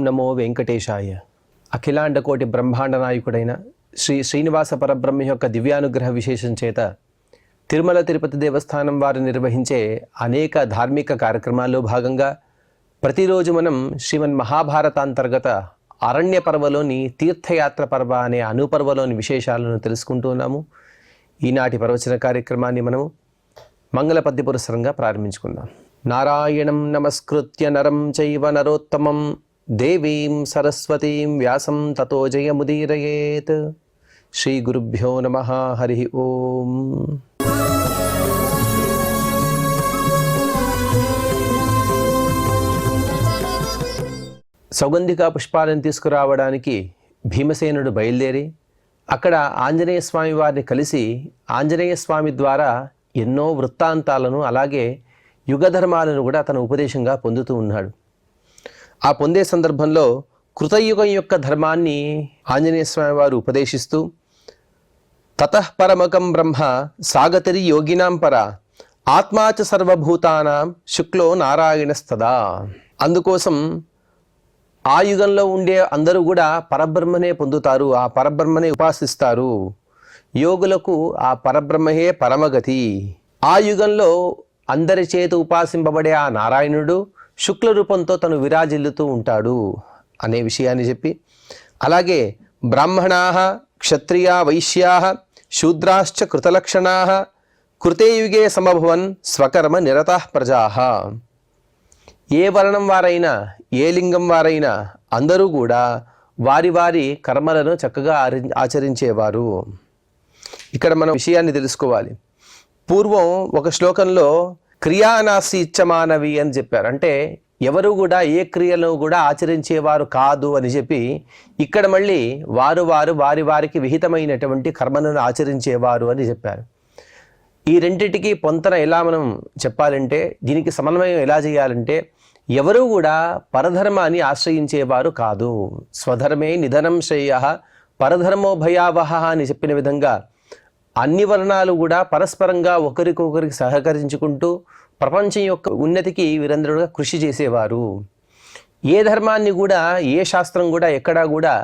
నమో వెంకటేశాయ. అఖిలాండకోటి బ్రహ్మాండ నాయకుడైన శ్రీ శ్రీనివాస పరబ్రహ్మ యొక్క దివ్యానుగ్రహ విశేషం చేత తిరుమల తిరుపతి దేవస్థానం వారు నిర్వహించే అనేక ధార్మిక కార్యక్రమాల్లో భాగంగా ప్రతిరోజు మనం శ్రీమన్ మహాభారతాంతర్గత అరణ్య పర్వలోని తీర్థయాత్ర పర్వ అనే అనుపర్వలోని విశేషాలను తెలుసుకుంటూ ఉన్నాము. ఈనాటి ప్రవచన కార్యక్రమాన్ని మనము మంగళపద్య పురస్సరంగా ప్రారంభించుకుందాం. నారాయణం నమస్కృత్య నరం చైవ నరోత్తమం దేవీం సరస్వతీం వ్యాసం తతో జయముదీరయేత్. శ్రీ గురుభ్యో నమః. హరి ఓం. సౌగంధిక పుష్పాలను తీసుకురావడానికి భీమసేనుడు బయలుదేరి అక్కడ ఆంజనేయ స్వామి వారిని కలిసి ఆంజనేయ స్వామి ద్వారా ఎన్నో వృత్తాంతాలను అలాగే యుగధర్మాలను కూడా తన ఉపదేశంగా పొందుతూ ఉన్నాడు. ఆ పొందే సందర్భంలో కృతయుగం యొక్క ధర్మాన్ని ఆంజనేయ స్వామి వారు ఉపదేశిస్తూ తతః పరమకం బ్రహ్మ సాగతిరి యోగినాం పర ఆత్మాచ సర్వభూతానాం శుక్లో నారాయణస్తదా. అందుకోసం ఆ యుగంలో ఉండే అందరూ కూడా పరబ్రహ్మనే పొందుతారు, ఆ పరబ్రహ్మనే ఉపాసిస్తారు. యోగులకు ఆ పరబ్రహ్మయే పరమగతి. ఆ యుగంలో అందరి చేత ఉపాసింపబడే ఆ నారాయణుడు శుక్ల రూపంతో తను విరాజిల్లుతూ ఉంటాడు అనే విషయాన్ని చెప్పి, అలాగే బ్రాహ్మణాః క్షత్రియా వైశ్యాః శూద్రాశ్చ కృతలక్షణాః కృతే యుగే సమభవన్ స్వకర్మ నిరతాః ప్రజాః. ఏ వర్ణం వారైనా ఏ లింగం వారైనా అందరూ కూడా వారి వారి కర్మలను చక్కగా ఆచరించేవారు. ఇక్కడ మనం విషయాన్ని తెలుసుకోవాలి. పూర్వం ఒక శ్లోకంలో క్రియానాసి ఇచ్చమానవి అని చెప్పారు. అంటే ఎవరు కూడా ఏ క్రియలను కూడా ఆచరించేవారు కాదు అని చెప్పి ఇక్కడ మళ్ళీ వారి వారికి విహితమైనటువంటి కర్మలను ఆచరించేవారు అని చెప్పారు. ఈ రెండింటికి పొంతన ఎలా మనం చెప్పాలంటే, దీనికి సమన్వయం ఎలా చేయాలంటే, ఎవరూ కూడా పరధర్మాన్ని ఆశ్రయించేవారు కాదు. స్వధర్మే నిధనం శ్రేయః పరధర్మో భయావహ అని చెప్పిన విధంగా అన్ని వర్ణాలు కూడా పరస్పరంగా ఒకరికొకరికి సహకరించుకుంటూ ప్రపంచం యొక్క ఉన్నతికి వీరందరూ కృషి చేసేవారు. ఏ ధర్మాన్ని కూడా ఏ శాస్త్రం కూడా ఎక్కడా కూడా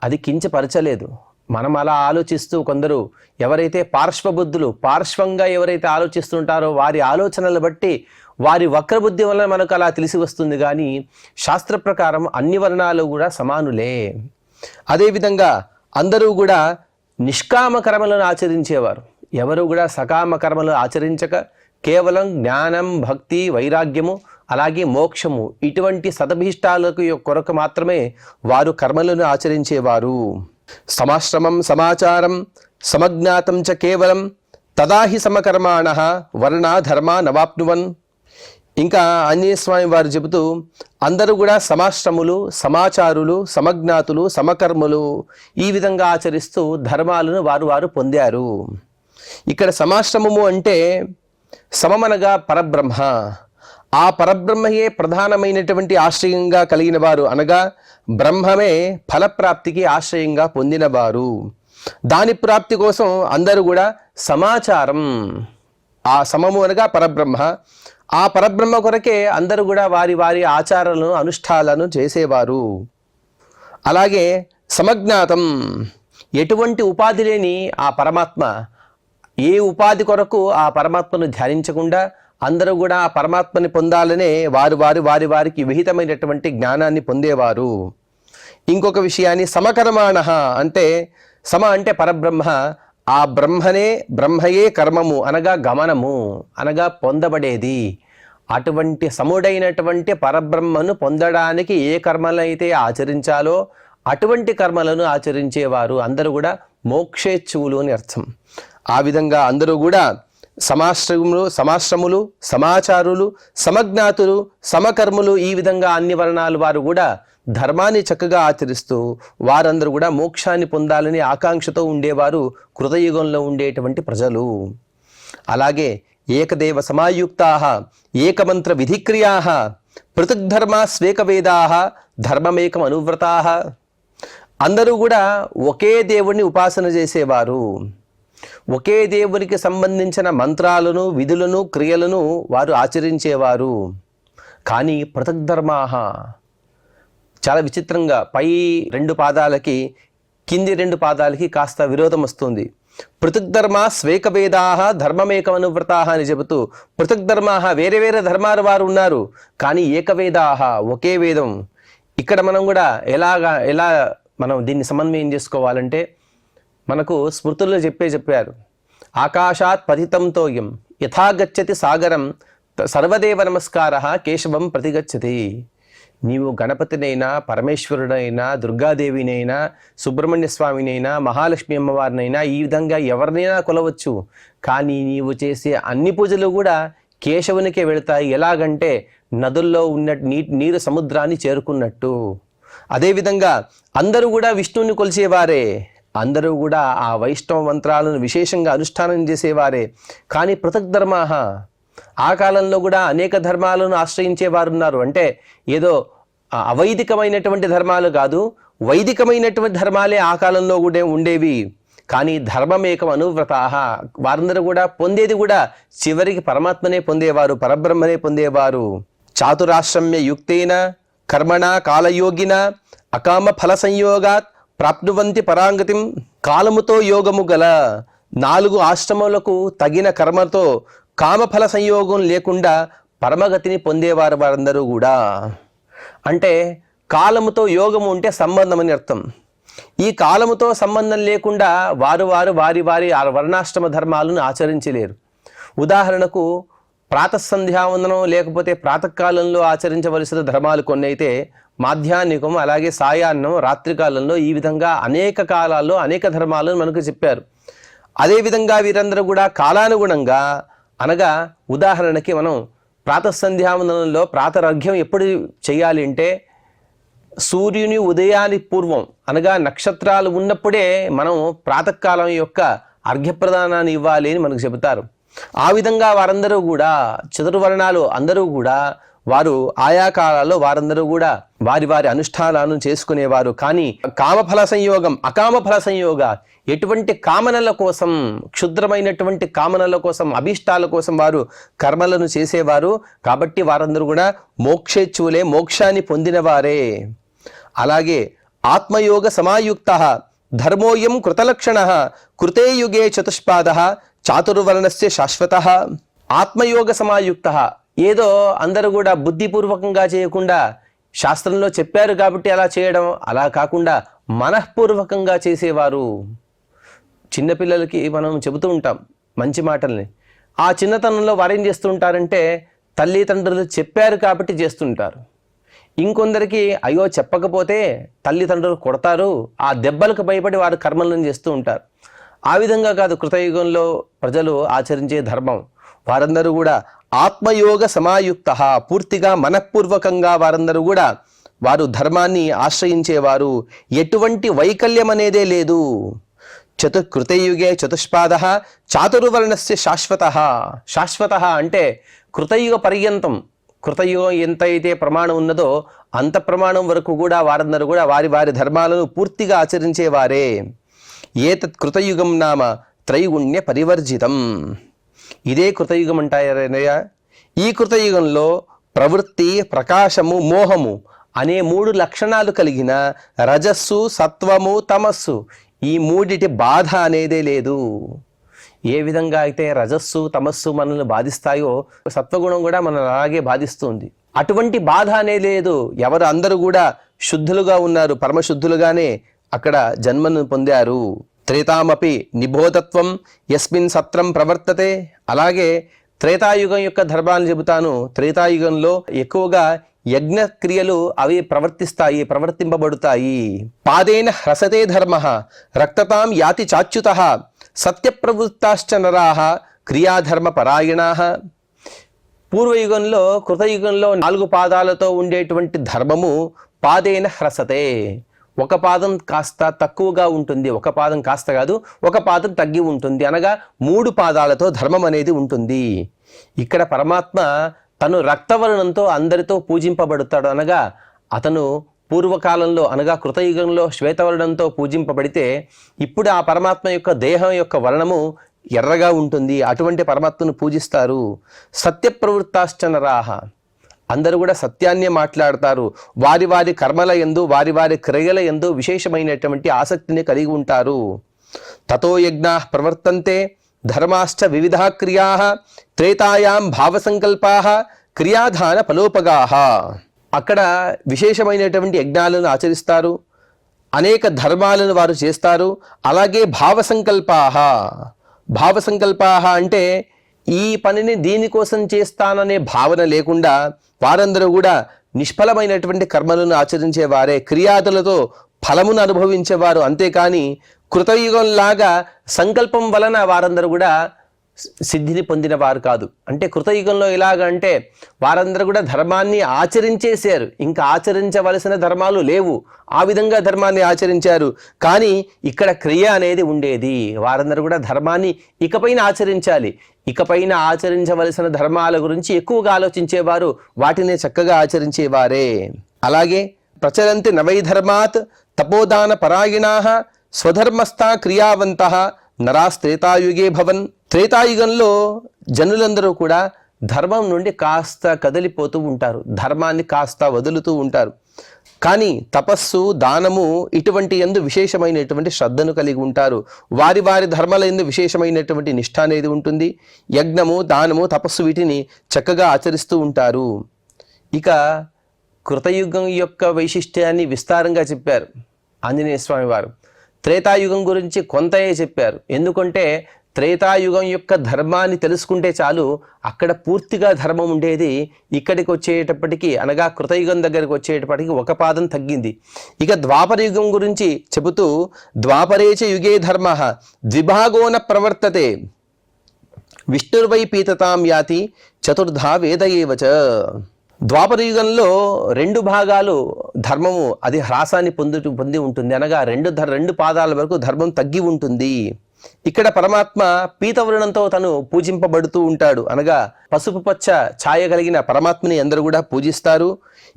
అది కించపరచలేదు. మనం అలా ఆలోచిస్తూ కొందరు ఎవరైతే పార్శ్వబుద్ధులు పార్శ్వంగా ఎవరైతే ఆలోచిస్తుంటారో వారి ఆలోచనలు బట్టి వారి వక్రబుద్ధి వల్ల మనకు అలా తెలిసి వస్తుంది. కానీ శాస్త్ర ప్రకారం అన్ని వర్ణాలు కూడా సమానులే. అదేవిధంగా అందరూ కూడా నిష్కామ కర్మలను ఆచరించేవారు. ఎవరు కూడా సకామ కర్మలు ఆచరించక కేవలం జ్ఞానం, భక్తి, వైరాగ్యము అలాగే మోక్షము ఇటువంటి సదభీష్టాలకు కొరకు మాత్రమే వారు కర్మలను ఆచరించేవారు. సమాశ్రమం సమాచారం సమజ్ఞాతం చ కేవలం తదాహి సమకర్మాణః వర్ణ ధర్మ నవాప్నువన్. ఇంకా ఆంజనేయ స్వామి వారు చెబుతూ అందరూ కూడా సమాశ్రములు, సమాచారులు, సమజ్ఞాతులు, సమకర్ములు ఈ విధంగా ఆచరిస్తూ ధర్మాలను వారు పొందారు. ఇక్కడ సమాశ్రమము అంటే సమమనగా పరబ్రహ్మ. ఆ పరబ్రహ్మయే ప్రధానమైనటువంటి ఆశ్రయంగా కలిగిన వారు, అనగా బ్రహ్మమే ఫలప్రాప్తికి ఆశ్రయంగా పొందినవారు. దాని ప్రాప్తి కోసం అందరూ కూడా సమాచారం, ఆ సమము అనగా పరబ్రహ్మ, ఆ పరబ్రహ్మ కొరకే అందరూ కూడా వారి ఆచారాలను అనుష్ఠానాలను చేసేవారు. అలాగే సమజ్ఞాతం, ఎటువంటి ఉపాధి లేని ఆ పరమాత్మ, ఏ ఉపాధి కొరకు ఆ పరమాత్మను ధ్యానించకుండా అందరూ కూడా ఆ పరమాత్మని పొందాలనే వారికి విహితమైనటువంటి జ్ఞానాన్ని పొందేవారు. ఇంకొక విషయాన్ని సమకర్మాణః అంటే, సమ అంటే పరబ్రహ్మ, ఆ బ్రహ్మయే కర్మము అనగా గమనము అనగా పొందబడేది. అటువంటి సముడైనటువంటి పరబ్రహ్మను పొందడానికి ఏ కర్మలైతే ఆచరించాలో అటువంటి కర్మలను ఆచరించేవారు అందరూ కూడా మోక్షేచ్ఛువులు అని అర్థం. ఆ విధంగా అందరూ కూడా సమాశ్రములు, సమాచారులు, సమజ్ఞాతులు, సమకర్ములు ఈ విధంగా అన్ని వర్ణాలు వారు కూడా ధర్మాన్ని చక్కగా ఆచరిస్తూ వారందరూ కూడా మోక్షాన్ని పొందాలని ఆకాంక్షతో ఉండేవారు కృతయుగంలో ఉండేటువంటి ప్రజలు. అలాగే ఏకదేవ సమాయుక్తాః ఏకమంత్ర విధిక్రియాః పృథగ్ధర్మా స్వేకవేదాః ధర్మమేకం అనువ్రతాః. అందరూ కూడా ఒకే దేవుణ్ణి ఉపాసన చేసేవారు. ఒకే దేవునికి సంబంధించిన మంత్రాలను, విధులను, క్రియలను వారు ఆచరించేవారు. కానీ పృథగ్ధర్మాః చాలా విచిత్రంగా పై 2 పాదాలకి కింది 2 పాదాలకి కాస్త విరోధం వస్తుంది. పృథగ్ధర్మా స్వేకవేదాహ ధర్మమేకమనువ్రతాహ అని చెబుతూ పృథగ్ధర్మాహ వేరే వేరే ధర్మాల వారు ఉన్నారు, కానీ ఏకవేదాహ ఒకే వేదం. ఇక్కడ మనం కూడా ఎలా మనం దీన్ని సమన్వయం చేసుకోవాలంటే మనకు స్మృతుల్లో చెప్పారు. ఆకాశాత్ పతితం తోయం యథాగచ్చతి సాగరం సర్వదేవ నమస్కార కేశవం ప్రతిగచ్చతి. నీవు గణపతినైనా, పరమేశ్వరుడైనా, దుర్గాదేవినైనా, సుబ్రహ్మణ్య స్వామినైనా, మహాలక్ష్మి అమ్మవారినైనా ఈ విధంగా ఎవరినైనా కొలవచ్చు, కానీ నీవు చేసే అన్ని పూజలు కూడా కేశవునికే వెళతాయి. ఎలాగంటే నదుల్లో ఉన్న నీరు సముద్రాన్ని చేరుకున్నట్టు. అదేవిధంగా అందరూ కూడా విష్ణువుని కొలిచేవారే, అందరూ కూడా ఆ వైష్ణవ మంత్రాలను విశేషంగా అనుష్ఠానం చేసేవారే. కానీ పృథగ్ధర్మాహ ఆ కాలంలో కూడా అనేక ధర్మాలను ఆశ్రయించేవారు ఉన్నారు. అంటే ఏదో అవైదికమైనటువంటి ధర్మాలు కాదు, వైదికమైనటువంటి ధర్మాలే ఆ కాలంలో కూడా ఉండేవి. కానీ ధర్మమేకం అనువ్రతాహ వారందరూ కూడా పొందేది కూడా చివరికి పరమాత్మనే పొందేవారు, పరబ్రహ్మనే పొందేవారు. చాతురాశ్రమ్య యుక్తేన కర్మణ కాలయోగిన అకామ ఫల సంయోగాత్ ప్రాప్నువంతి పరాంగతిం. కాలముతో యోగము గల 4 ఆశ్రమాలకు తగిన కర్మతో కామఫల సంయోగం లేకుండా పరమగతిని పొందేవారు వారందరూ కూడా. అంటే కాలముతో యోగము ఉంటే సంబంధం అని అర్థం. ఈ కాలముతో సంబంధం లేకుండా వారి వర్ణాశ్రమ ధర్మాలను ఆచరించలేరు. ఉదాహరణకు ప్రాతఃసంధ్యావందనం లేకపోతే ప్రాతకాలంలో ఆచరించవలసిన ధర్మాలు కొన్ని అయితే మాధ్యాహ్నికం, అలాగే సాయాన్నం, రాత్రికాలంలో ఈ విధంగా అనేక కాలాల్లో అనేక ధర్మాలను మనకు చెప్పారు. అదేవిధంగా వీరందరూ కూడా కాలానుగుణంగా, అనగా ఉదాహరణకి మనం ప్రాతఃసంధ్యావందనంలో ప్రాతరర్ఘ్యం ఎప్పుడు చేయాలి అంటే సూర్యుని ఉదయానికి పూర్వం, అనగా నక్షత్రాలు ఉన్నప్పుడే మనం ప్రాతకాలం యొక్క అర్ఘ్యప్రదానాన్ని ఇవ్వాలి అని మనకు చెబుతారు. ఆ విధంగా వారందరూ కూడా చతుర్వర్ణాలు అందరూ కూడా వారు ఆయా కాలాల్లో వారందరూ కూడా వారి అనుష్ఠానాలను చేసుకునేవారు. కానీ కామఫల సంయోగం, అకామఫల సంయోగ ఎటువంటి కామనల కోసం, క్షుద్రమైనటువంటి కామనల కోసం, అభీష్టాల కోసం వారు కర్మలను చేసేవారు. కాబట్టి వారందరూ కూడా మోక్షేచ్ఛులే, మోక్షాన్ని పొందినవారే. అలాగే ఆత్మయోగ సమాయుక్త ధర్మోయం కృతలక్షణ కృతే యుగే చతుష్పాద చాతుర్వర్ణస్య శాశ్వత. ఆత్మయోగ సమాయుక్త ఏదో అందరూ కూడా బుద్ధిపూర్వకంగా చేయకుండా శాస్త్రంలో చెప్పారు కాబట్టి అలా చేయడం, అలా కాకుండా మనఃపూర్వకంగా చేసేవారు. చిన్నపిల్లలకి మనం చెబుతూ ఉంటాం మంచి మాటల్ని. ఆ చిన్నతనంలో వారేం చేస్తూ ఉంటారంటే తల్లిదండ్రులు చెప్పారు కాబట్టి చేస్తుంటారు. ఇంకొందరికి అయ్యో చెప్పకపోతే తల్లిదండ్రులు కొడతారు, ఆ దెబ్బలకు భయపడి వారు కర్మలను చేస్తూ ఉంటారు. ఆ విధంగా కాదు కృతయుగంలో ప్రజలు ఆచరించే ధర్మం. వారందరూ కూడా ఆత్మయోగ సమాయుక్త, పూర్తిగా మనఃపూర్వకంగా వారందరూ కూడా వారు ధర్మాన్ని ఆశ్రయించేవారు. ఎటువంటి వైకల్యం అనేదే లేదు. కృతయుగే చతుష్పాద చాతుర్వర్ణస్య శాశ్వత. శాశ్వత అంటే కృతయుగ పర్యంతం, కృతయుగం ఎంతైతే ప్రమాణం ఉన్నదో అంత ప్రమాణం వరకు కూడా వారందరూ కూడా వారి ధర్మాలను పూర్తిగా ఆచరించేవారే. ఏతత్ కృతయుగం నామ త్రైగుణ్య పరివర్జితం. ఇదే కృతయుగం అంటారనయ్య. ఈ కృతయుగంలో ప్రవృత్తి, ప్రకాశము, మోహము అనే 3 లక్షణాలు కలిగిన రజస్సు, సత్వము, తమస్సు ఈ 3 బాధ అనేదే లేదు. ఏ విధంగా అయితే రజస్సు, తమస్సు మనల్ని బాధిస్తాయో సత్వగుణం కూడా మనల్ని అలాగే బాధిస్తుంది. అటువంటి బాధ అనే లేదు. ఎవరు అందరూ కూడా శుద్ధులుగా ఉన్నారు, పరమశుద్ధులుగానే అక్కడ జన్మను పొందారు. త్రేతామపి నిబోధత్వం యస్మిన్ సత్రం ప్రవర్తతే. అలాగే త్రేతాయుగం యొక్క ధర్మాలను చెబుతాను. త్రేతాయుగంలో ఎక్కువగా యజ్ఞ క్రియలు అవి ప్రవర్తింపబడుతాయి. పాదేన హ్రసతే ధర్మ రక్తతాం యాతి చాచ్యుత సత్యప్రవృత్తాశ్చ నరాః క్రియాధర్మ పరాయణాః. పూర్వయుగంలో, కృతయుగంలో 4 పాదాలతో ఉండేటువంటి ధర్మము పాదేన హ్రసతే. ఒక పాదం కాస్త తక్కువగా ఉంటుంది, ఒక పాదం కాస్త కాదు, ఒక పాదం తగ్గి ఉంటుంది. అనగా 3 పాదాలతో ధర్మం అనేది ఉంటుంది. ఇక్కడ పరమాత్మ తను రక్తవర్ణంతో అందరితో పూజింపబడతాడు. అనగా అతను పూర్వకాలంలో, అనగా కృతయుగంలో శ్వేతవర్ణంతో పూజింపబడితే ఇప్పుడు ఆ పరమాత్మ యొక్క దేహం యొక్క వర్ణము ఎర్రగా ఉంటుంది. అటువంటి పరమాత్మను పూజిస్తారు. సత్యప్రవృత్తాశ్చ నరాః. అందరూ కూడా సత్యాన్నే మాట్లాడతారు. వారి వారి కర్మల యందు వారి వారి క్రియల యందు విశేషమైనటువంటి ఆసక్తిని కలిగి ఉంటారు. తతో యజ్ఞాః ప్రవర్తంతే ధర్మాశ్చ వివిధా క్రియాః త్రేతాయాం భావసంకల్పాః క్రియాధాన ఫలోపగాః. అక్కడ విశేషమైనటువంటి యజ్ఞాలను ఆచరిస్తారు, అనేక ధర్మాలను వారు చేస్తారు. అలాగే భావసంకల్పాః అంటే ఈ పనిని దీనికోసం చేస్తాననే భావన లేకుండా వారందరూ కూడా నిష్ఫలమైనటువంటి కర్మలను ఆచరించేవారే, క్రియాదులతో ఫలమును అనుభవించేవారు. అంతేకాని కృతయుగంలాగా సంకల్పం వలన వారందరూ కూడా సిద్ధిని పొందిన వారు కాదు. అంటే కృతయుగంలో ఎలాగంటే వారందరూ కూడా ధర్మాన్ని ఆచరించేశారు, ఇంకా ఆచరించవలసిన ధర్మాలు లేవు, ఆ విధంగా ధర్మాన్ని ఆచరించారు. కానీ ఇక్కడ క్రియ అనేది ఉండేది. వారందరూ కూడా ధర్మాన్ని ఇకపైన ఆచరించాలి, ఇకపైన ఆచరించవలసిన ధర్మాల గురించి ఎక్కువగా ఆలోచించేవారు, వాటినే చక్కగా ఆచరించేవారే. అలాగే ప్రచలంతి నవైధర్మాత్ తపోదాన పరాయణాః స్వధర్మస్థా క్రియావంతః నరాస్త్రేతాయుగే భవన్. త్రేతాయుగంలో జనులందరూ కూడా ధర్మం నుండి కాస్త కదిలిపోతూ ఉంటారు, ధర్మాన్ని కాస్త వదులుతూ ఉంటారు. కానీ తపస్సు, దానము ఇటువంటి యందు విశేషమైనటువంటి శ్రద్ధను కలిగి ఉంటారు. వారి వారి ధర్మాల యందు విశేషమైనటువంటి నిష్ఠ అనేది ఉంటుంది. యజ్ఞము, దానము, తపస్సు వీటిని చక్కగా ఆచరిస్తూ ఉంటారు. ఇక కృతయుగం యొక్క వైశిష్ట్యాన్ని విస్తారంగా చెప్పారు ఆంజనేయ స్వామి వారు. త్రేతాయుగం గురించి కొంతయే చెప్పారు. ఎందుకంటే త్రేతాయుగం యొక్క ధర్మాన్ని తెలుసుకుంటే చాలు, అక్కడ పూర్తిగా ధర్మం ఉండేది. ఇక్కడికి వచ్చేటప్పటికి, అనగా కృతయుగం దగ్గరికి వచ్చేటప్పటికి ఒక పాదం తగ్గింది. ఇక ద్వాపరయుగం గురించి చెబుతూ ద్వాపరేచ యుగే ధర్మ ద్విభాగోన ప్రవర్తతే విష్ణుర్వై పీతతాం యాతి చతుర్ధా వేద ఏవచ. ద్వాపరయుగంలో 2 భాగాలు ధర్మము అది హ్రాసాన్ని పొంది ఉంటుంది, అనగా రెండు పాదాల వరకు ధర్మం తగ్గి ఉంటుంది. ఇక్కడ పరమాత్మ పీతవర్ణంతో తను పూజింపబడుతూ ఉంటాడు, అనగా పసుపు పచ్చ ఛాయ కలిగిన పరమాత్మని అందరూ కూడా పూజిస్తారు.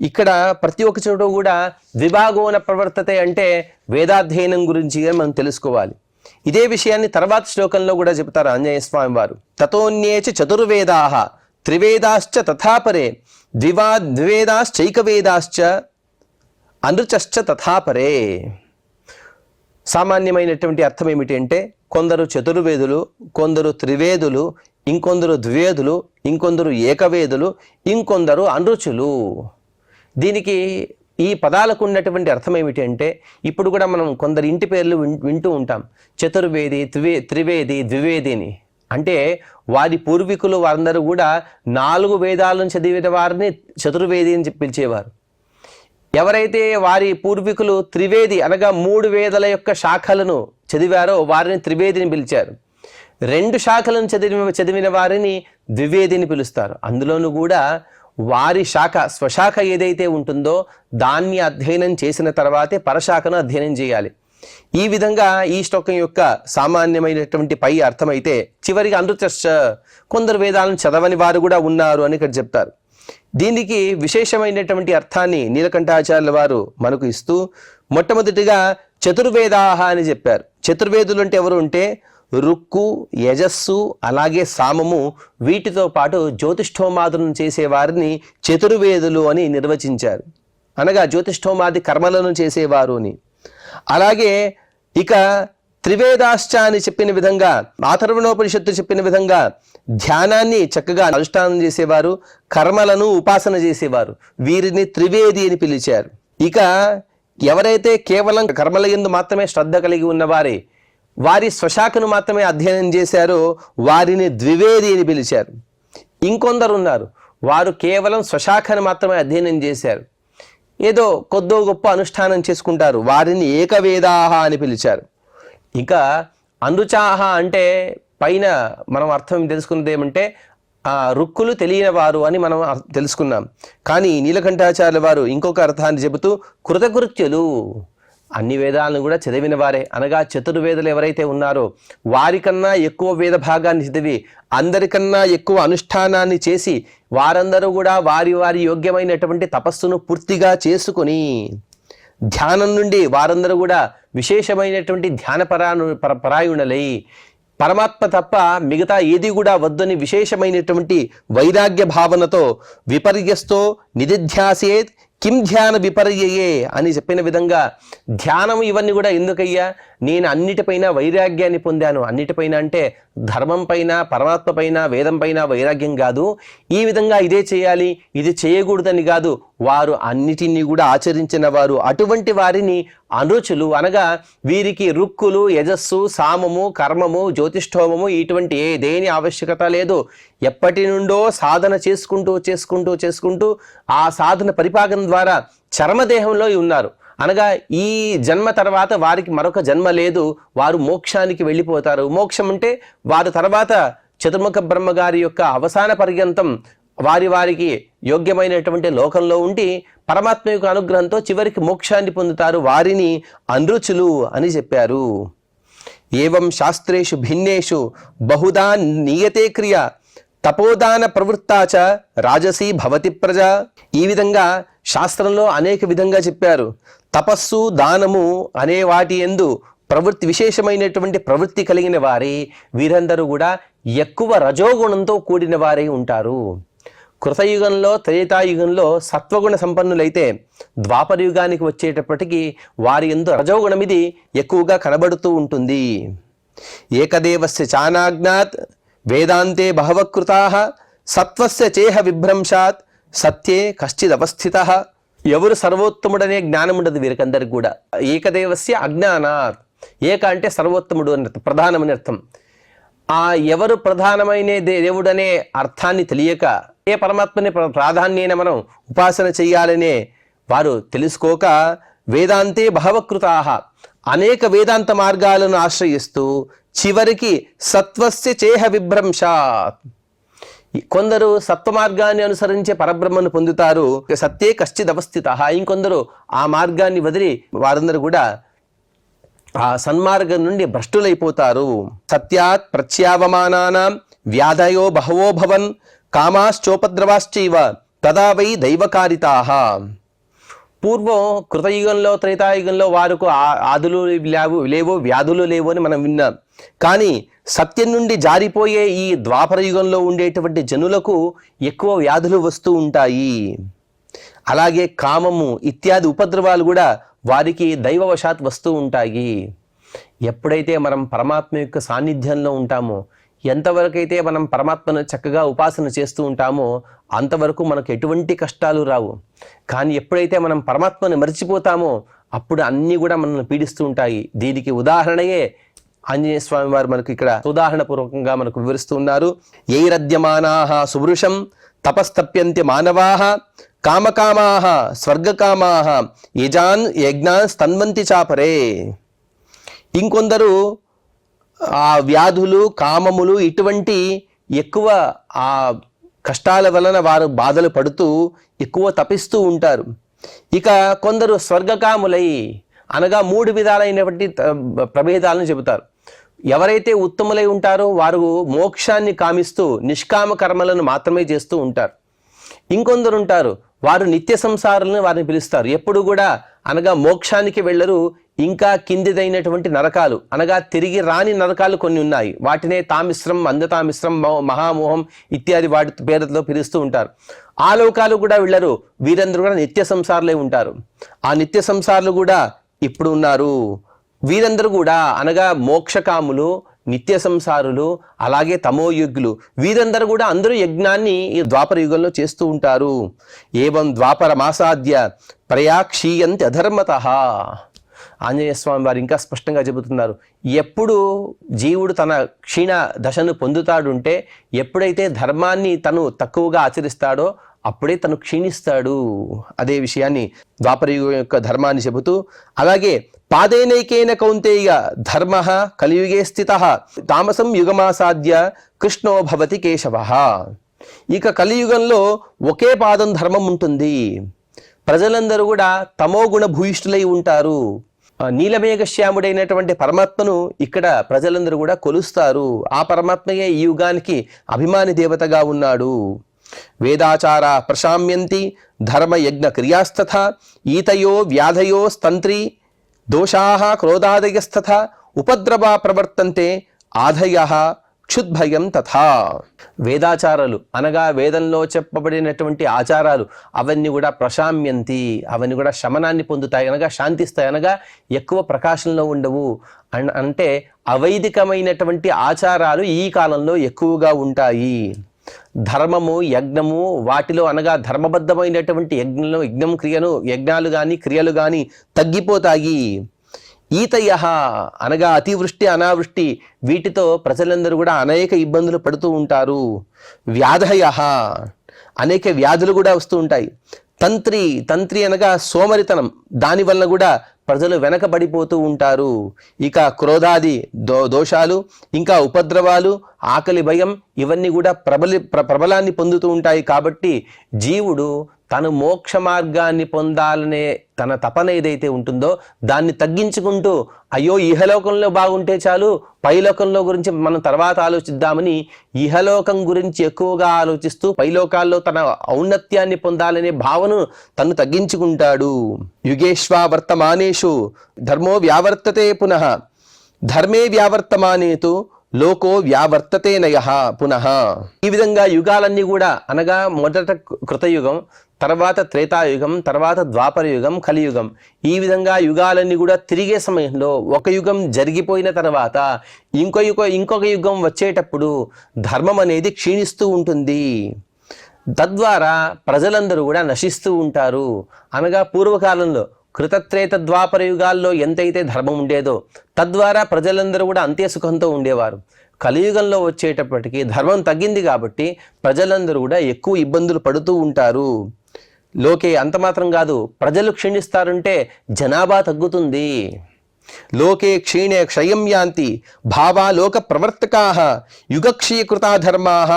ఇక్కడ ప్రతి ఒక్క చోట కూడా ద్విభాగోన ప్రవర్తతే అంటే వేదాధ్యయనం గురించి మనం తెలుసుకోవాలి. ఇదే విషయాన్ని తర్వాత శ్లోకంలో కూడా చెబుతారు ఆంజనేయ స్వామి వారు. తతోన్యేచ చతుర్వేదాః త్రివేదాశ్చ తథాపరే ద్వివేదాశ్చైకవేదాశ్చ అనృచశ్చ తథాపరే. సామాన్యమైనటువంటి అర్థం ఏమిటి అంటే, కొందరు చతుర్వేదులు, కొందరు త్రివేదులు, ఇంకొందరు ద్వివేదులు, ఇంకొందరు ఏకవేదులు, ఇంకొందరు అనృచులు. దీనికి ఈ పదాలకు ఉన్నటువంటి అర్థం ఏమిటి అంటే, ఇప్పుడు కూడా మనం కొందరు ఇంటి పేర్లు వింటూ ఉంటాం, చతుర్వేది, త్రివేది, ద్వివేదిని. అంటే వారి పూర్వీకులు వారందరూ కూడా 4 వేదాలను చదివిన వారిని చతుర్వేది అని పిలిచేవారు. ఎవరైతే వారి పూర్వీకులు త్రివేది అనగా 3 వేదాల యొక్క శాఖలను చదివారో వారిని త్రివేదిని పిలిచారు. 2 శాఖలను చదివిన వారిని ద్వివేదిని పిలుస్తారు. అందులోనూ కూడా వారి శాఖ, స్వశాఖ ఏదైతే ఉంటుందో దాన్ని అధ్యయనం చేసిన తర్వాతే పరశాఖను అధ్యయనం చేయాలి. ఈ విధంగా ఈ శ్లోకం యొక్క సామాన్యమైనటువంటి పై అర్థమైతే, చివరికి అనృచశ్చ కొందరు వేదాలను చదవని వారు కూడా ఉన్నారు అని ఇక్కడ చెప్తారు. దీనికి విశేషమైనటువంటి అర్థాన్ని నీలకంఠాచార్యుల వారు మనకు ఇస్తూ మొట్టమొదటిగా చతుర్వేదాః అని చెప్పారు. చతుర్వేదులు అంటే ఎవరు అంటే రుక్కు, యజస్సు, అలాగే సామము, వీటితో పాటు జ్యోతిష్ఠోమాదులను చేసేవారిని చతుర్వేదులు అని నిర్వచించారు, అనగా జ్యోతిష్ఠోమాది కర్మలను చేసేవారు అని. అలాగే ఇక త్రివేదాశ్చ అని చెప్పిన విధంగా, ఆథర్వణోపనిషత్తు చెప్పిన విధంగా ధ్యానాన్ని చక్కగా అనుష్ఠానం చేసేవారు, కర్మలను ఉపాసన చేసేవారు, వీరిని త్రివేది అని పిలిచారు. ఇక ఎవరైతే కేవలం కర్మల యందు మాత్రమే శ్రద్ధ కలిగి ఉన్నవారే, వారి స్వశాఖను మాత్రమే అధ్యయనం చేశారో వారిని ద్వివేది అని పిలిచారు. ఇంకొందరు ఉన్నారు, వారు కేవలం స్వశాఖను మాత్రమే అధ్యయనం చేశారు, ఏదో కొద్దో గొప్ప అనుష్ఠానం చేసుకుంటారు, వారిని ఏకవేదాః అని పిలిచారు. ఇక అనృచాః అంటే పైన మనం అర్థం తెలుసుకున్నది ఏమంటే రుక్కులు తెలియని వారు అని మనం తెలుసుకున్నాం. కానీ నీలకంఠాచార్యుల వారు ఇంకొక అర్థాన్ని చెబుతూ కృతకృత్యులు, అన్ని వేదాలను కూడా చదివిన వారే, అనగా చతుర్వేదులు ఎవరైతే ఉన్నారో వారికన్నా ఎక్కువ వేద భాగాన్ని చదివి అందరికన్నా ఎక్కువ అనుష్ఠానాన్ని చేసి వారందరూ కూడా వారి వారి యోగ్యమైనటువంటి తపస్సును పూర్తిగా చేసుకుని ధ్యానం నుండి వారందరూ కూడా విశేషమైనటువంటి ధ్యాన పరాయణులై పరమాత్మ తప్ప మిగతా ఏది కూడా వద్దని విశేషమైనటువంటి వైరాగ్య భావనతో విపర్యస్తో నిధిధ్యాసేత్ కిం ధ్యాన విపర్యయే అని చెప్పిన విధంగా ధ్యానం ఇవన్నీ కూడా ఎందుకయ్యా, నేను అన్నిటిపైన వైరాగ్యాన్ని పొందాను. అన్నిటిపైన అంటే ధర్మం పైన, పరమాత్మ పైన, వేదం పైన వైరాగ్యం కాదు. ఈ విధంగా ఇదే చేయాలి, ఇది చేయకూడదని కాదు. వారు అన్నిటినీ కూడా ఆచరించిన వారు. అటువంటి వారిని అనుచులు అనగా వీరికి రుక్కులు, యజస్సు, సామము, కర్మము, జ్యోతిష్ఠోమము ఇటువంటి దేని ఆవశ్యకత లేదు. ఎప్పటి నుండో సాధన చేసుకుంటూ ఆ సాధన పరిపాలన ద్వారా చర్మదేహంలో ఉన్నారు. అనగా ఈ జన్మ తర్వాత వారికి మరొక జన్మ లేదు. వారు మోక్షానికి వెళ్ళిపోతారు. మోక్షం అంటే వారు తర్వాత చతుర్ముఖ బ్రహ్మగారి యొక్క అవసాన పర్యంతం వారికి యోగ్యమైనటువంటి లోకంలో ఉండి పరమాత్మ యొక్క అనుగ్రహంతో చివరికి మోక్షాన్ని పొందుతారు. వారిని అనృచులు అని చెప్పారు. ఏవం శాస్త్రేషు భిన్నేషు బహుదా నియతే క్రియ తపోదాన ప్రవృత్తాచ రాజసీ భవతి ప్రజ. ఈ విధంగా శాస్త్రంలో అనేక విధంగా చెప్పారు. తపస్సు, దానము అనే వాటి యందు ప్రవృత్తి విశేషమైనటువంటి ప్రవృత్తి కలిగిన వారే వీరందరూ కూడా ఎక్కువ రజోగుణంతో కూడిన వారే ఉంటారు. కృతయుగంలో, త్రేతాయుగంలో సత్వగుణ సంపన్నులైతే ద్వాపర యుగానికి వచ్చేటప్పటికీ వారి యందు రజోగుణం ఇది ఎక్కువగా కనబడుతూ ఉంటుంది. ఏకదేవస్య చానాజ్ఞాత్ వేదాంతే బహవకృతాః సత్వస్య చేహ విభ్రంశాత్ సత్యే కశ్చిదవస్థితః. ఎవరు సర్వోత్తముడనే జ్ఞానం ఉండదు వీరికందరికి కూడా. ఏకదేవస్య అజ్ఞానాత్. ఏక అంటే సర్వోత్తముడు అని అర్థం, ప్రధానమని అర్థం. ఆ ఎవరు ప్రధానమైన దేవుడనే అర్థాన్ని తెలియక ఏ పరమాత్మని ప్రాధాన్యమైన మనం ఉపాసన చెయ్యాలనే వారు తెలుసుకోక వేదాంతే బహవకృతాః అనేక వేదాంత మార్గాలను ఆశ్రయిస్తూ చివరికి సత్వస్య చేహ విభ్రంశాత్. కొందరు సత్వ మార్గాన్ని అనుసరించే పరబ్రహ్మను పొందుతారు. సత్యే కశ్చిద్ అవస్థితః. ఇంకొందరు ఆ మార్గాన్ని వదిలి వారందరూ కూడా ఆ సన్మార్గం నుండి భ్రష్టులైపోతారు. సత్యాత్ ప్రత్యావమానానాం వ్యాధయో బహవో భవన్ కామాశ్చోపద్రవాశ్చైవ తదా వై దైవకారితాః. పూర్వం కృతయుగంలో, త్రేతాయుగంలో వారికి ఆదులు లేవో, వ్యాధులు లేవో అని మనం విన్నాం. కానీ సత్యం నుండి జారిపోయే ఈ ద్వాపర యుగంలో ఉండేటువంటి జనులకు ఎక్కువ వ్యాధులు వస్తూ ఉంటాయి. అలాగే కామము ఇత్యాది ఉపద్రవాలు కూడా వారికి దైవవశాత్ వస్తూ ఉంటాయి. ఎప్పుడైతే మనం పరమాత్మ యొక్క సాన్నిధ్యంలో ఉంటామో, ఎంతవరకైతే మనం పరమాత్మను చక్కగా ఉపాసన చేస్తూ ఉంటామో అంతవరకు మనకు ఎటువంటి కష్టాలు రావు. కానీ ఎప్పుడైతే మనం పరమాత్మను మర్చిపోతామో అప్పుడు అన్నీ కూడా మనల్ని పీడిస్తూ ఉంటాయి. దీనికి ఉదాహరణయే ఆంజనేయ స్వామి వారు మనకు ఇక్కడ ఉదాహరణ పూర్వకంగా మనకు వివరిస్తూ ఉన్నారు. యైరద్యమానాః సువృషం తపస్తప్యంతి మానవాః కామకామాః స్వర్గకామాః యజ్ఞాన్ స్తన్వంతి చాపరే. ఇంకొందరు ఆ వ్యాధులు, కామములు ఇటువంటి ఎక్కువ ఆ కష్టాల వలన వారు బాధలు పడుతూ ఎక్కువ తపిస్తూ ఉంటారు. ఇక కొందరు స్వర్గకాములై అనగా 3 విధాలైనటువంటి ప్రభేదాలను చెబుతారు. ఎవరైతే ఉత్తములై ఉంటారో వారు మోక్షాన్ని కామిస్తూ నిష్కామ కర్మలను మాత్రమే చేస్తూ ఉంటారు. ఇంకొందరు ఉంటారు, వారు నిత్య సంసారాలను వారిని పిలుస్తారు. ఎప్పుడు కూడా అనగా మోక్షానికి వెళ్ళరు, ఇంకా కిందిదైనటువంటి నరకాలు అనగా తిరిగి రాని నరకాలు కొన్ని ఉన్నాయి. వాటినే తామిశ్రం, అంధతామిశ్రం, మహామోహం ఇత్యాది వాటి పేరుతో పిలుస్తూ ఉంటారు. ఆ లోకాలు కూడా వెళ్ళరు. వీరందరూ కూడా నిత్య సంసారులై ఉంటారు. ఆ నిత్య సంసారులు కూడా ఇప్పుడు ఉన్నారు. వీరందరూ కూడా అనగా మోక్షకాములు, నిత్య సంసారులు, అలాగే తమోయుగ్గులు, వీరందరూ కూడా అందరూ యజ్ఞాన్ని ఈ ద్వాపర యుగంలో చేస్తూ ఉంటారు. ఏవం ద్వాపర మాసాద్య ప్రయాక్షీయంతి అధర్మతః. ఆంజనేయ స్వామి వారు ఇంకా స్పష్టంగా చెబుతున్నారు. ఎప్పుడు జీవుడు తన క్షీణ దశను పొందుతాడుంటే, ఎప్పుడైతే ధర్మాన్ని తను తక్కువగా ఆచరిస్తాడో అప్పుడే తను క్షీణిస్తాడు. అదే విషయాన్ని ద్వాపరయుగం యొక్క ధర్మాన్ని చెబుతూ, అలాగే పాదేనైకేన కౌంతేయ ధర్మ కలియుగే స్థితః తామసం యుగమాసాద్య కృష్ణో భవతి కేశవః. ఇక కలియుగంలో ఒకే పాదం ధర్మం ఉంటుంది. ప్రజలందరూ కూడా తమోగుణ భూయిష్ఠులై ఉంటారు. నీలమేఘశ్యాముడైనటువంటి పరమాత్మను ఇక్కడ ప్రజలందరూ కూడా కొలుస్తారు. ఆ పరమాత్మయే ఈ యుగానికి అభిమాని దేవతగా ఉన్నాడు. వేదాచార ప్రశామ్యంతి ధర్మయజ్ఞ క్రియాస్తథా ఈతయో వ్యాధయో స్తంత్రి దోషాః క్రోధాదయస్తథా ఉపద్రవా ప్రవర్తంతే ఆధయః క్షుద్భయం తథా. వేదాచారాలు అనగా వేదంలో చెప్పబడినటువంటి ఆచారాలు అవన్నీ కూడా ప్రశామ్యంతి, అవన్నీ కూడా శమనాన్ని పొందుతాయి అనగా శాంతిస్తాయి అనగా ఎక్కువ ప్రకాశంలో ఉండవు. అంటే అవైదికమైనటువంటి ఆచారాలు ఈ కాలంలో ఎక్కువగా ఉంటాయి. ధర్మము యజ్ఞము వాటిలో అనగా ధర్మబద్ధమైనటువంటి యజ్ఞాలు కానీ క్రియలు కానీ తగ్గిపోతాయి. ఈతయః అనగా అతివృష్టి అనావృష్టి వీటితో ప్రజలందరూ కూడా అనేక ఇబ్బందులు పడుతూ ఉంటారు. వ్యాధయః అనేక వ్యాధులు కూడా వస్తూ ఉంటాయి. తంత్రి అనగా సోమరితనం, దానివల్ల కూడా ప్రజలు వెనకబడిపోతూ ఉంటారు. ఇక క్రోధాది దోషాలు, ఇంకా ఉపద్రవాలు, ఆకలి భయం ఇవన్నీ కూడా ప్రబలాన్ని పొందుతూ ఉంటాయి. కాబట్టి జీవుడు తను మోక్ష మార్గాన్ని పొందాలనే తన తపన ఏదైతే ఉంటుందో దాన్ని తగ్గించుకుంటూ అయ్యో ఇహలోకంలో బాగుంటే చాలు, పైలోకంలో గురించి మనం తర్వాత ఆలోచిద్దామని ఇహలోకం గురించి ఎక్కువగా ఆలోచిస్తూ పైలోకాల్లో తన ఔన్నత్యాన్ని పొందాలనే భావను తను తగ్గించుకుంటాడు. యుగేష్వా వర్తమానేషు ధర్మో వ్యావర్తతే పునః ధర్మే వ్యావర్తమానేతు లోకో వ్యావర్తతే నయః పునః. ఈ విధంగా యుగాలన్నీ కూడా అనగా మొదట కృతయుగం, తర్వాత త్రేతాయుగం, తర్వాత ద్వాపరయుగం, కలియుగం, ఈ విధంగా యుగాలన్నీ కూడా తిరిగే సమయంలో ఒక యుగం జరిగిపోయిన తర్వాత ఇంకొక యుగం వచ్చేటప్పుడు ధర్మం అనేది క్షీణిస్తూ ఉంటుంది. తద్వారా ప్రజలందరూ కూడా నశిస్తూ ఉంటారు. అనగా పూర్వకాలంలో కృతత్రేత ద్వాపర యుగాల్లో ఎంతైతే ధర్మం ఉండేదో తద్వారా ప్రజలందరూ కూడా అంతే సుఖంతో ఉండేవారు. కలియుగంలో వచ్చేటప్పటికి ధర్మం తగ్గింది కాబట్టి ప్రజలందరూ కూడా ఎక్కువ ఇబ్బందులు పడుతూ ఉంటారు. లోకే అంత మాత్రం కాదు, ప్రజలు క్షీణిస్తారంటే జనాభా తగ్గుతుంది. లోకే క్షీణే క్షయం యాంతి భావా లోక ప్రవర్తకాః యుగక్షీకృతా ధర్మాః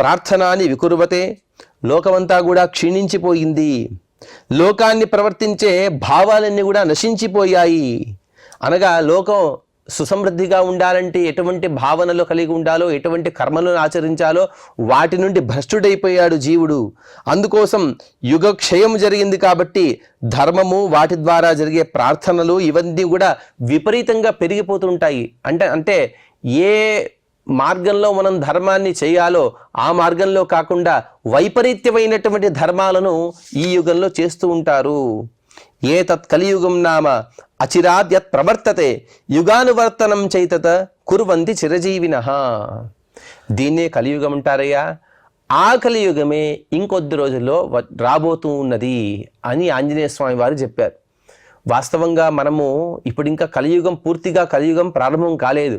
ప్రార్థనాని వికుర్వతే. లోకమంతా కూడా క్షీణించిపోయింది. లోకాన్ని ప్రవర్తించే భావాలన్నీ కూడా నశించిపోయాయి. అనగా లోకం సుసమృద్ధిగా ఉండాలంటే ఎటువంటి భావనలు కలిగి ఉండాలో, ఎటువంటి కర్మలను ఆచరించాలో వాటి నుండి భ్రష్టుడైపోయాడు జీవుడు. అందుకోసం యుగక్షయం జరిగింది కాబట్టి ధర్మము, వాటి ద్వారా జరిగే ప్రార్థనలు ఇవన్నీ కూడా విపరీతంగా పెరిగిపోతుంటాయి. అంటే ఏ మార్గంలో మనం ధర్మాన్ని చేయాలో ఆ మార్గంలో కాకుండా వైపరీత్యమైనటువంటి ధర్మాలను ఈ యుగంలో చేస్తూ ఉంటారు. ఏ తత్ కలియుగం నామ అచిరాద్ యత్ ప్రవర్తతే యుగానువర్తనం చైతత కుర్వంతి చిరజీవినః. దీన్నే కలియుగం అంటారయ్యా. ఆ కలియుగమే ఇంకొద్ది రోజుల్లో రాబోతూ ఉన్నది అని ఆంజనేయ స్వామి వారు చెప్పారు. వాస్తవంగా మనము ఇప్పుడు ఇంకా పూర్తిగా కలియుగం ప్రారంభం కాలేదు.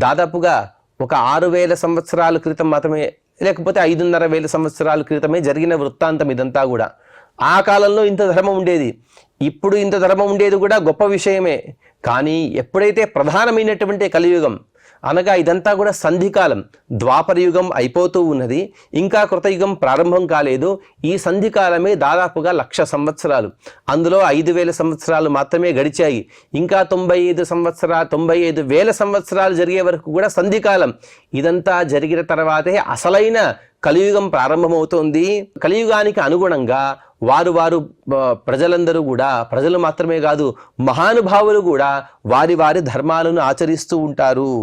దాదాపుగా ఒక 6000 సంవత్సరాల క్రితం మాత్రమే, లేకపోతే 5,500 సంవత్సరాల క్రితమే జరిగిన వృత్తాంతం ఇదంతా కూడా. ఆ కాలంలో ఇంత ధర్మం ఉండేది, ఇప్పుడు ఇంత ధర్మం ఉండేది కూడా గొప్ప విషయమే. కానీ ఎప్పుడైతే ప్రధానమైనటువంటి కలియుగం అనగా ఇదంతా కూడా సంధికాలం, ద్వాపరయుగం అయిపోతూ ఉన్నది, ఇంకా కృతయుగం ప్రారంభం కాలేదు. ఈ సంధికాలమే దాదాపుగా 1,00,000 సంవత్సరాలు. అందులో 5,000 సంవత్సరాలు మాత్రమే గడిచాయి. ఇంకా 95,000 సంవత్సరాలు జరిగే వరకు కూడా సంధికాలం. ఇదంతా జరిగిన తర్వాతే అసలైన కలియుగం ప్రారంభమవుతోంది. కలియుగానికి అనుగుణంగా వారు ప్రజలందరూ కూడా, ప్రజలు మాత్రమే కాదు మహానుభావులు కూడా వారి ధర్మాలను ఆచరిస్తూ ఉంటారు.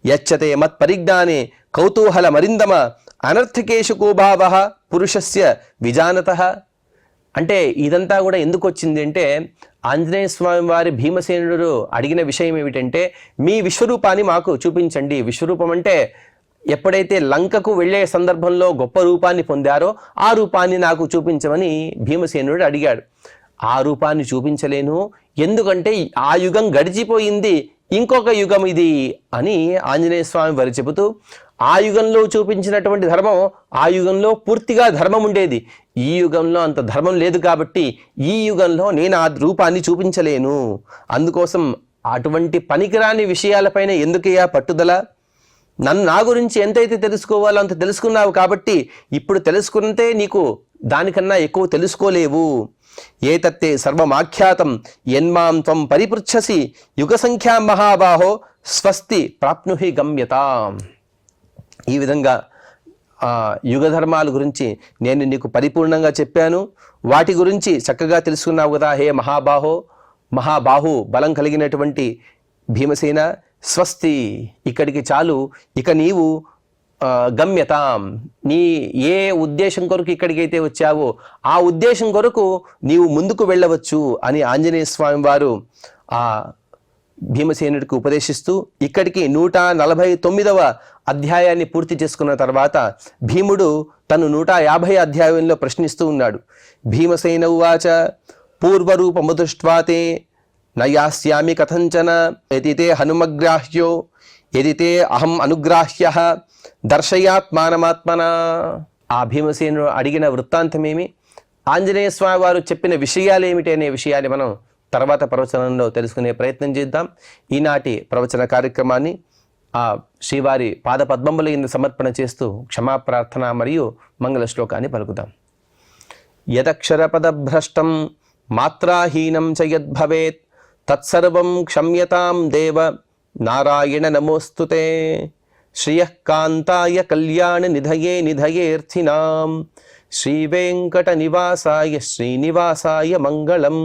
యచ్చతే మత్ పరిజ్ఞానే కౌతూహల మరిందమ అనర్థకేషు కోభావః పురుషస్య విజానతః. అంటే ఇదంతా కూడా ఎందుకు వచ్చింది అంటే, ఆంజనేయ స్వామి వారి భీమసేనుడు అడిగిన విషయం ఏమిటంటే, మీ విశ్వరూపాన్ని మాకు చూపించండి. విశ్వరూపం అంటే ఎప్పుడైతే లంకకు వెళ్ళే సందర్భంలో గొప్ప రూపాన్ని పొందారో ఆ రూపాన్ని నాకు చూపించమని భీమసేనుడు అడిగాడు. ఆ రూపాన్ని చూపించలేను, ఎందుకంటే ఆ యుగం గడిచిపోయింది, ఇంకొక యుగం ఇది అని ఆంజనేయ స్వామి వారు చెబుతూ, ఆ యుగంలో చూపించినటువంటి ధర్మం ఆ యుగంలో పూర్తిగా ధర్మం ఉండేది, ఈ యుగంలో అంత ధర్మం లేదు కాబట్టి ఈ యుగంలో నేను ఆ రూపాన్ని చూపించలేను. అందుకోసం అటువంటి పనికిరాని విషయాలపైన ఎందుకయ్యా పట్టుదల? నా గురించి ఎంతైతే తెలుసుకోవాలో అంత తెలుసుకున్నావు కాబట్టి ఇప్పుడు తెలుసుకుంటే నీకు దానికన్నా ఎక్కువ తెలుసుకోలేవు. ఏతత్తే సర్వమాఖ్యాతం యన్మాం త్వం పరిపృచ్ఛసి యుగ సంఖ్యా మహాబాహో స్వస్తి ప్రాప్నుహి గమ్యతాం. ఈ విధంగా యుగ ధర్మాల గురించి నేను నీకు పరిపూర్ణంగా చెప్పాను. వాటి గురించి చక్కగా తెలుసుకున్నావు కదా హే మహాబాహు బలం కలిగినటువంటి భీమసేన. స్వస్తి, ఇక్కడికి చాలు, ఇక నీవు గమ్యతాం, నీ ఏ ఉద్దేశం కొరకు ఇక్కడికైతే వచ్చావో ఆ ఉద్దేశం కొరకు నీవు ముందుకు వెళ్ళవచ్చు అని ఆంజనేయ స్వామి వారు ఆ భీమసేనుడికి ఉపదేశిస్తూ ఇక్కడికి 149వ అధ్యాయాన్ని పూర్తి చేసుకున్న తర్వాత భీముడు తను 150 అధ్యాయంలో ప్రశ్నిస్తూ ఉన్నాడు. భీమసేన ఉవాచ పూర్వరూపము దృష్ట్వా తే నయాస్యామి కథంచన యదితే హనుమగ్రాహ్యో యదితే అహం అనుగ్రాహ్యః దర్శయాత్మానమాత్మన. ఆ భీమసేనుడు అడిగిన వృత్తాంతమేమి, ఆంజనేయ స్వామి వారు చెప్పిన విషయాలు ఏమిటి అనే విషయాన్ని మనం తర్వాత ప్రవచనంలో తెలుసుకునే ప్రయత్నం చేద్దాం. ఈనాటి ప్రవచన కార్యక్రమాన్ని ఆ శ్రీవారి పాదపద్మముల యందు సమర్పణ చేస్తూ క్షమాప్రార్థన మరియు మంగళ శ్లోకాన్ని పలుకుదాం. యదక్షరపదభ్రష్టం మాత్రాహీనం చ యద్భవేత్ తత్సర్వం క్షమ్యతాం దేవ నారాయణ నమోస్తుతే. శ్రియః కాంతాయ కళ్యాణ నిధయే నిధయేర్థినాం శ్రీవేంకట నివాసాయ శ్రీనివాసాయ మంగళం.